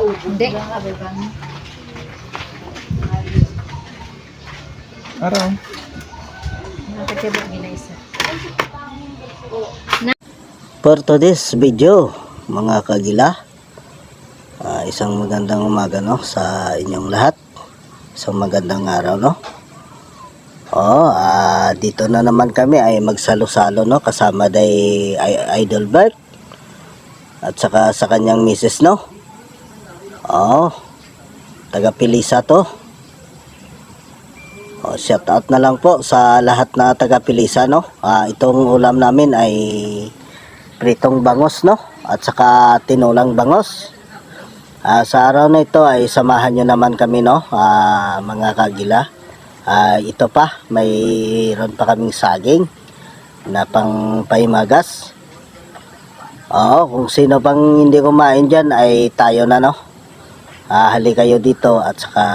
Hindi. Araw. Nakatibok nila isa. For today's video, mga kagila, isang magandang umaga no sa inyong lahat. Isang magandang araw no. Dito na naman kami ay magsalo-salo no kasama day Idol Bert at saka sa kanyang misis no. Taga Pilisa to. Shout out na lang po sa lahat na taga Pilisa no. Itong ulam namin ay pritong bangos no at saka tinulang bangos. Sa araw na ito ay samahan nyo naman kami no, mga kagila. Ito pa, mayroon pa kaming saging na pang paimagas. Kung sino pang hindi kumain dyan ay tayo na no. Hali kayo dito at saka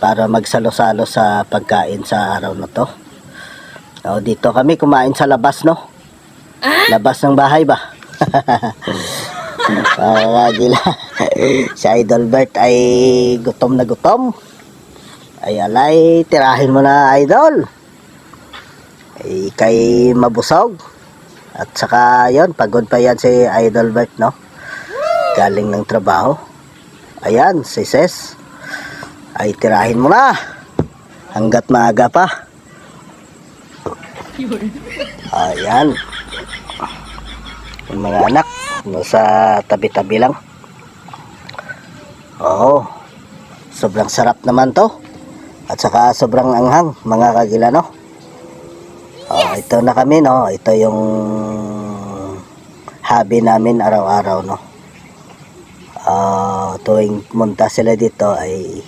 para magsalo-salo sa pagkain sa araw na to. Dito kami kumain sa labas no. Labas ng bahay ba? Gila. Si Idol Bert ay gutom na gutom. Ay alay, tirahin mo na Idol. Ay kay mabusog. At saka yon, pagod pa yan si Idol Bert no. Galing ng trabaho. Ayan, si Ses. Ay tirahin mo na. Hanggat maaga pa. Ayan. Yung mga anak nasa tabi-tabi lang. Sobrang sarap naman to at saka sobrang anghang mga kagila no. Ito na kami no, ito yung hobby namin araw-araw no. Tuwing munta sila dito ay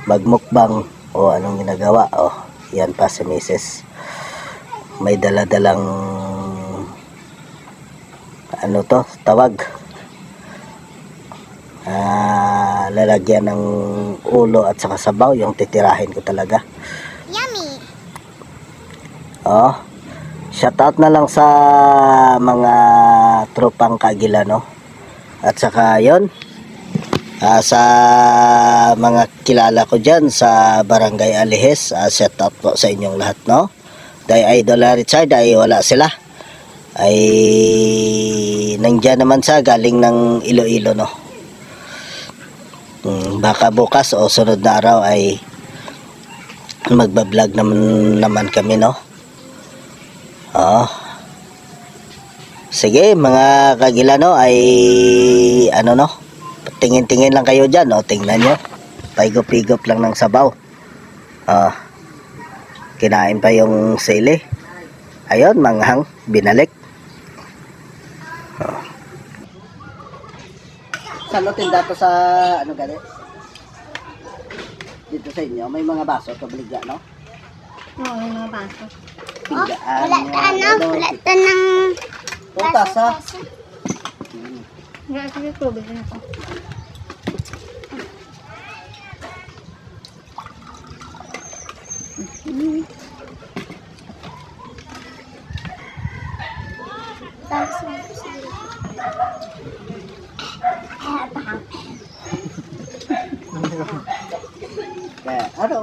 magmukbang o anong ginagawa. Yan pa si Mrs. May dala-dalang ano to, tawag, lalagyan ng ulo at saka sabaw, yung titirahin ko talaga. Yummy. Shoutout na lang sa mga tropang kagila no. At saka yon, sa mga kilala ko dyan sa Barangay Alihes, shoutout po sa inyong lahat no. Dahil Idol Richard ay wala sila, ay nandiyan naman sa galing ng Iloilo no. Baka bukas o sunod na araw ay magbablog naman kami no. Sige mga kagila no, ay ano no, tingin-tingin lang kayo dyan no, tingnan nyo, paigop-igop lang ng sabaw. Kinain pa yung sili. Ayun, manghang, binalik. Salutin dato sa ano gali? Dito sa inyo, may mga baso to baligya, no? Oo, may mga baso. Pinggaan. Wala ta ng tasa. Wala ta ng tubig na to. Ano?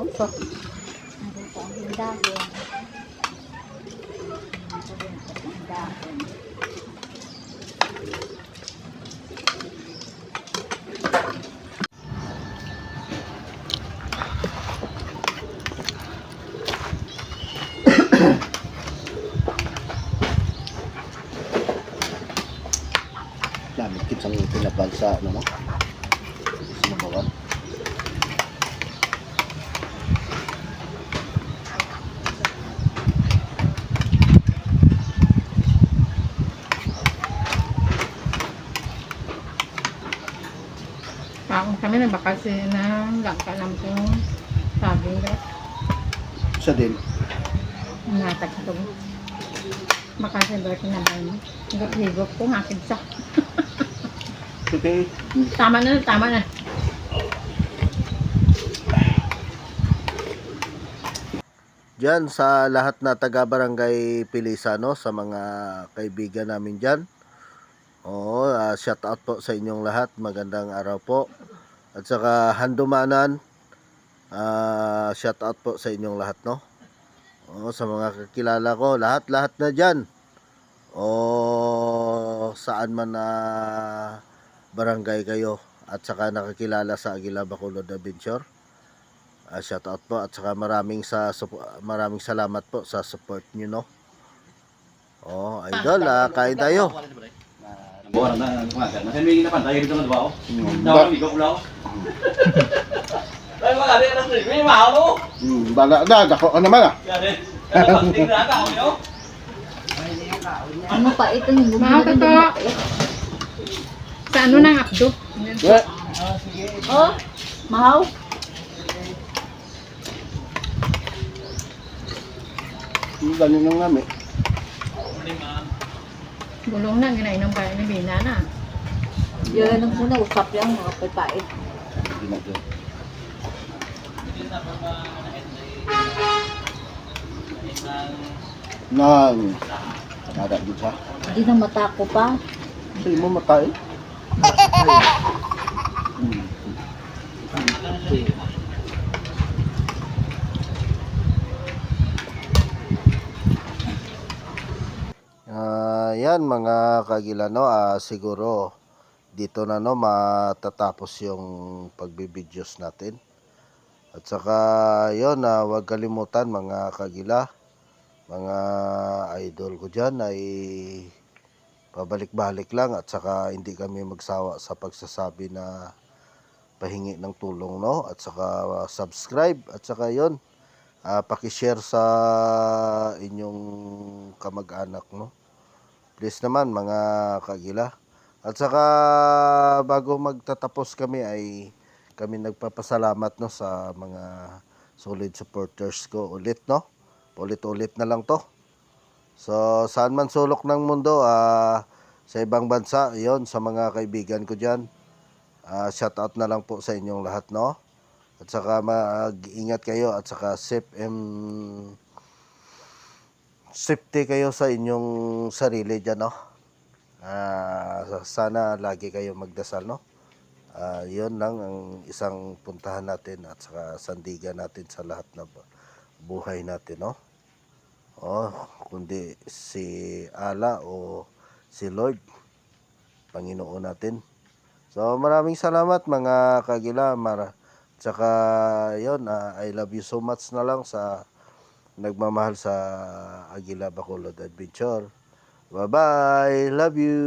Lamit kitsang pinabag sa ano mo? Sinabawan. Kami nagbakasi ng langka lang itong saging guys. Isa din. Natag sa tubo. Bakasi ba ito na ba yun? Higop ko, hakid sa. Okay. Tama na, tama na. Diyan sa lahat na taga Barangay Pilisa no, sa mga kaibigan namin diyan. Oo, shout out po sa inyong lahat. Magandang araw po. At saka Handumanan, shout out po sa inyong lahat, no? Oo, sa mga kakilala ko, lahat-lahat na dyan. O saan man na barangay kayo at saka nakakilala sa Aguila Bacolod Adventure. Shout out po at saka maraming salamat po sa support niyo, no? Oh, idol, kain tayo. Buwan na kumakan. Kasi may napantay dito na ba? Daw mi ko ulaw. Ay mga ari na may mahal mo. Bala na, dako ka naman ah. Kaya ano pang na ka yo. Ano pa ito yung mahal ka to? Sa ano ng abdo? Oh, mahaw. Ganun lang namin. Gulong na, ginainom pa ni Bina na. Yan ang muna, usap lang mga pagpait. Nang nada dito sa. Hindi na matako pa. Sa mo matay. Yan mga kagilano, siguro dito na no matatapos yung pagbibidyo's natin. At saka yon, huwag kalimutan mga kagila, mga idol ko dyan ay pabalik-balik lang at saka hindi kami magsawa sa pagsasabi na pahingi ng tulong, no? At saka subscribe at saka yon, paki-share sa inyong kamag-anak, no? Please naman mga kagila. At saka bago magtatapos kami ay kami nagpapasalamat, no, sa mga solid supporters ko ulit, no? Ulit-ulit na lang to. So saan man sulok ng mundo, sa ibang bansa, yon, sa mga kaibigan ko diyan. Shout out na lang po sa inyong lahat, no? At saka mag-ingat kayo at saka safety kayo sa inyong sarili dyan, no? Sana lagi kayo magdasal, no? Yun lang ang isang puntahan natin at saka sandigan natin sa lahat na buhay natin, no? Kundi si Allah o si Lord, Panginoon natin. So maraming salamat mga kagila. Tsaka yun, I love you so much na lang sa nagmamahal sa Aguila Bacolod Adventure. Bye-bye. Love you.